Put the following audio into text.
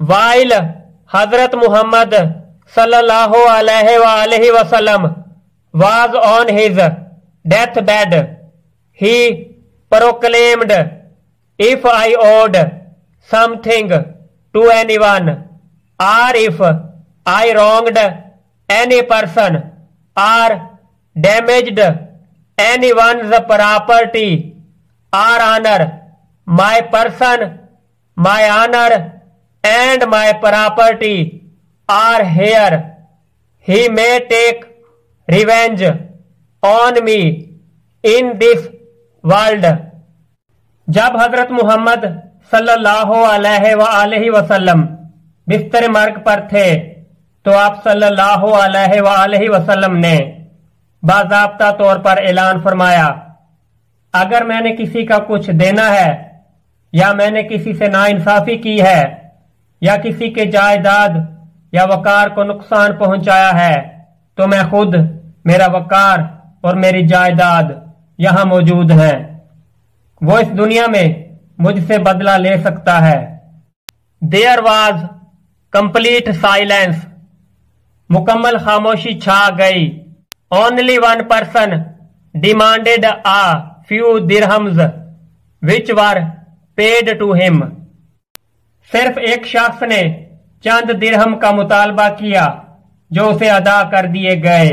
While Hazrat Muhammad sallallahu alaihi wasallam was on his deathbed, he proclaimed, "If I owed something to anyone, or if I wronged any person or damaged anyone's property or honor, my person, my honor, and my property are here. He may take revenge on me in this world." जब हजरत मोहम्मद सल्लल्लाहु अलैहि वसल्लम बिस्तर मर्ग पर थे तो आप सल्लल्लाहु अलैहि वसल्लम ने बाज़ाब्ता तौर पर ऐलान फरमाया, अगर मैंने किसी का कुछ देना है या मैंने किसी से नाइंसाफी की है या किसी के जायदाद या वकार को नुकसान पहुंचाया है तो मैं खुद, मेरा वकार और मेरी जायदाद यहां मौजूद हैं। वो इस दुनिया में मुझसे बदला ले सकता है। There was complete silence. मुकम्मल खामोशी छा गई। Only one person demanded a few dirhams which were paid to him. सिर्फ एक शख्स ने चंद दिरहम का मुतालबा किया जो उसे अदा कर दिए गए।